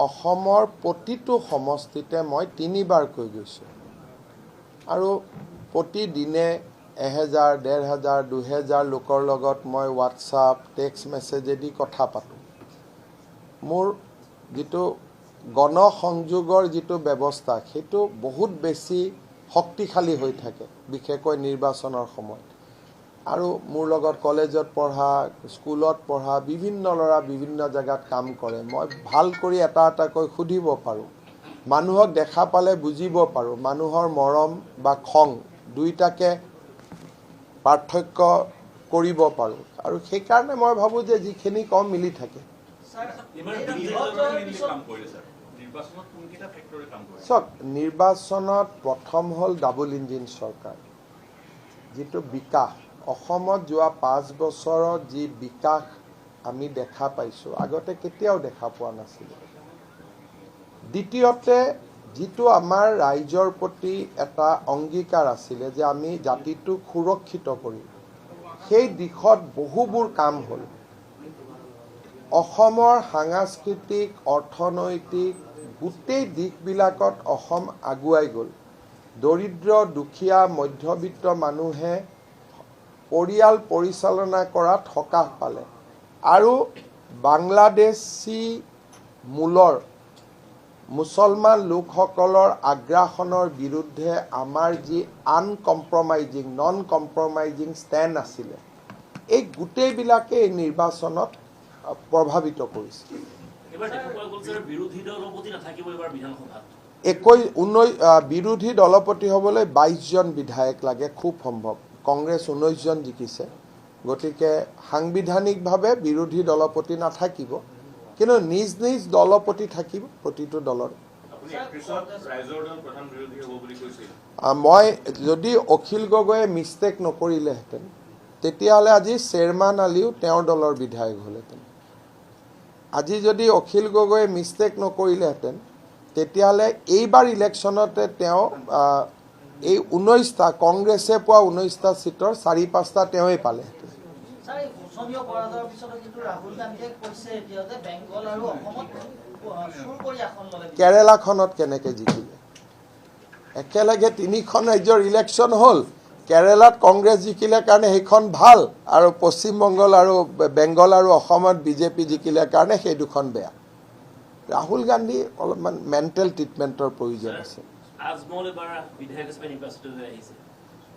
অসমৰ প্ৰতিটো সমষ্টিতে মই 3বাৰকৈ গৈছোঁ আৰু প্ৰতিদিনে 1000, 1500, 2000 লোকৰ লগত মই হোৱাটছআপ টেক্সট মেছেজেদি কথা পাতোঁ। মোৰ যিটো গণসংযোগৰ যিটো ব্যৱস্থা সেইটো বহুত বেছি শক্তিশালী হৈ থাকে, বিশেষকৈ নিৰ্বাচনৰ সময়ত। আৰু মোৰ লগত কলেজত পঢ়া, স্কুলত পঢ়া বিভিন্ন ল'ৰা বিভিন্ন জেগাত কাম কৰে। মই ভাল কৰি এটা এটাকৈ সুধিব পাৰোঁ, মানুহক দেখা পালে বুজিব পাৰোঁ, মানুহৰ মৰম বা খং দুইটাকে পাৰ্থক্য কৰিব পাৰোঁ। আৰু সেইকাৰণে মই ভাবোঁ যে যিখিনি কম মিলি থাকে। চাওক, নিৰ্বাচনত প্ৰথম হ'ল ডাবল ইঞ্জিন চৰকাৰ। যিটো বিকাশ অসমত যোৱা 5 বছৰত যি বিকাশ আমি দেখা পাইছোঁ, আগতে কেতিয়াও দেখা পোৱা নাছিলোঁ। দ্বিতীয়তে, যিটো আমাৰ ৰাইজৰ প্ৰতি এটা অংগীকাৰ আছিলে যে আমি জাতিটোক সুৰক্ষিত কৰিম, সেই দিশত বহুবোৰ কাম হ'ল। অসমৰ সাংস্কৃতিক, অৰ্থনৈতিক গোটেই দিশবিলাকত অসম আগুৱাই গ'ল। দৰিদ্ৰ, দুখীয়া, মধ্যবিত্ত মানুহে পৰিয়াল পৰিচালনা কৰাত সকাহ পালে। আৰু বাংলাদেশী মূলৰ মুছলমান লোকসকলৰ আগ্ৰাসনৰ বিৰুদ্ধে আমাৰ যি আনকম্প্ৰমাইজিং, নন কম্প্ৰমাইজিং ষ্টেণ্ড আছিলে, এই গোটেইবিলাকে এই নিৰ্বাচনত প্ৰভাৱিত কৰিছে। বিৰোধী দলপতি হ'বলৈ 22জন বিধায়ক লাগে, খুব সম্ভৱ। কংগ্ৰেছ 19জন জিকিছে, গতিকে সাংবিধানিকভাৱে বিৰোধী দলপতি নাথাকিব, কিন্তু নিজ নিজ দলপতি থাকিব প্ৰতিটো দলৰ। মই যদি অখিল গগৈয়ে মিষ্টেক নকৰিলেহেঁতেন, তেতিয়াহ'লে আজি শ্বেৰমান আলীও তেওঁৰ দলৰ বিধায়ক হ'লহেঁতেন। আজি যদি অখিল গগৈয়ে মিষ্টেক নকৰিলেহেঁতেন, তেতিয়াহ'লে এইবাৰ ইলেকশ্যনতে তেওঁ এই 19টা কংগ্ৰেছে পোৱা 19টা চিটৰ 4-5টা তেওঁই পালেহেঁতেন। কেৰেলাখনত কেনেকৈ জিকিলে? একেলগে 3খন ৰাজ্যৰ ইলেকশ্যন হ'ল। কেৰেলাত কংগ্ৰেছ জিকিলে কাৰণে সেইখন ভাল, আৰু পশ্চিমবংগল আৰু বেংগল আৰু অসমত বিজেপি জিকিলে কাৰণে সেই দুখন বেয়া। ৰাহুল গান্ধী অলপমান মেণ্টেল ট্ৰিটমেণ্টৰ প্ৰয়োজন আছে।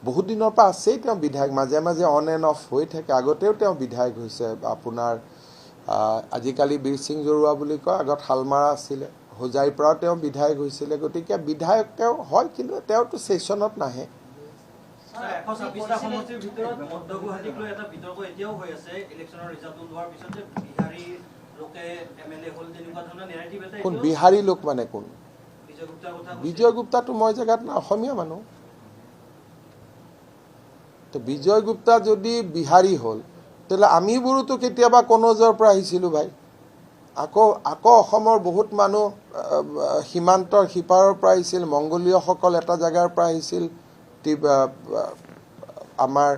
বহুত দিনৰ পৰা আছেই তেওঁ বিধায়ক, মাজে মাজে অন এণ্ড অফ হৈ থাকে। আগতেও তেওঁ বিধায়ক হৈছে। আপোনাৰ আজিকালি বীৰ সিং জৰুৱা বুলি কয়, আগত শালমাৰা আছিলে, হোজাইৰ পৰাও তেওঁ বিধায়ক হৈছিলে। গতিকে বিধায়ক তেওঁ হয়, কিন্তু তেওঁতো ছেছনত নাহে। কোন বিহাৰী লোক মানে কোন? বিজয় গুপ্তাটো মই জেগাত না, অসমীয়া মানুহ। বিজয় গুপ্তা যদি বিহাৰী হ'ল, তেতিয়াহ'লে আমিবোৰোতো কেতিয়াবা কনৌজৰ পৰা আহিছিলোঁ ভাই। আকৌ অসমৰ বহুত মানুহ সীমান্তৰ সিপাৰৰ পৰা আহিছিল, মংগোলীয়সকল এটা জেগাৰ পৰা আহিছিল, আমাৰ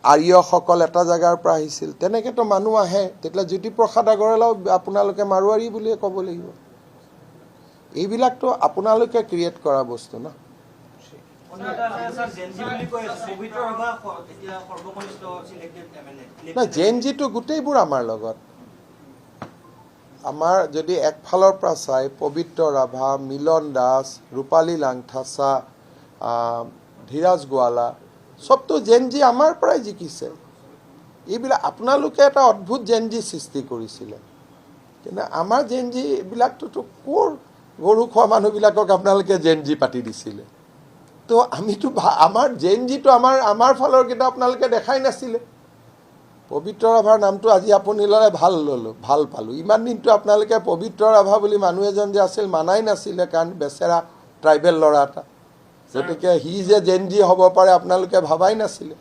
আৰ্যসকল এটা জেগাৰ পৰা আহিছিল। তেনেকৈতো মানুহ আহে। তেতিয়াহ'লে জ্যোতিপ্ৰসাদ আগৰৱালাও আপোনালোকে মাৰোৱাৰী বুলিয়ে ক'ব লাগিব। এইবিলাকতো আপোনালোকে ক্ৰিয়েট কৰা বস্তু ন। নাই, জেএনজিটো গোটেইবোৰ আমাৰ লগত। আমাৰ যদি একফালৰ পৰা চাই, পবিত্ৰ ৰাভা, মিলন দাস, ৰূপালী লাংথাচা, ধীৰাজ গোৱালা, চবতো জেএনজি আমাৰ পৰাই জিকিছে। এইবিলাক আপোনালোকে এটা অদ্ভুত জেএনজি সৃষ্টি কৰিছিলে, কিন্তু আমাৰ জেএনজি এইবিলাকটোতো ক'ৰ গৰু খোৱা মানুহবিলাকক আপোনালোকে জেএনজি পাতি দিছিলে। তো আমিতো আমাৰ জেএনজিটো আমাৰ ফালৰ কেইটা আপোনালোকে দেখাই নাছিলে। পবিত্ৰ ৰাভাৰ নামটো আজি আপুনি ল'লে, ভাল পালোঁ। ইমান দিনটো আপোনালোকে পবিত্ৰ ৰাভা বুলি মানুহ এজন যে আছিল মানাই নাছিলে, কাৰণ বেচেৰা ট্ৰাইবেল ল'ৰা এটা। গতিকে সি যে জেএনজি হ'ব পাৰে আপোনালোকে ভাবাই নাছিলে।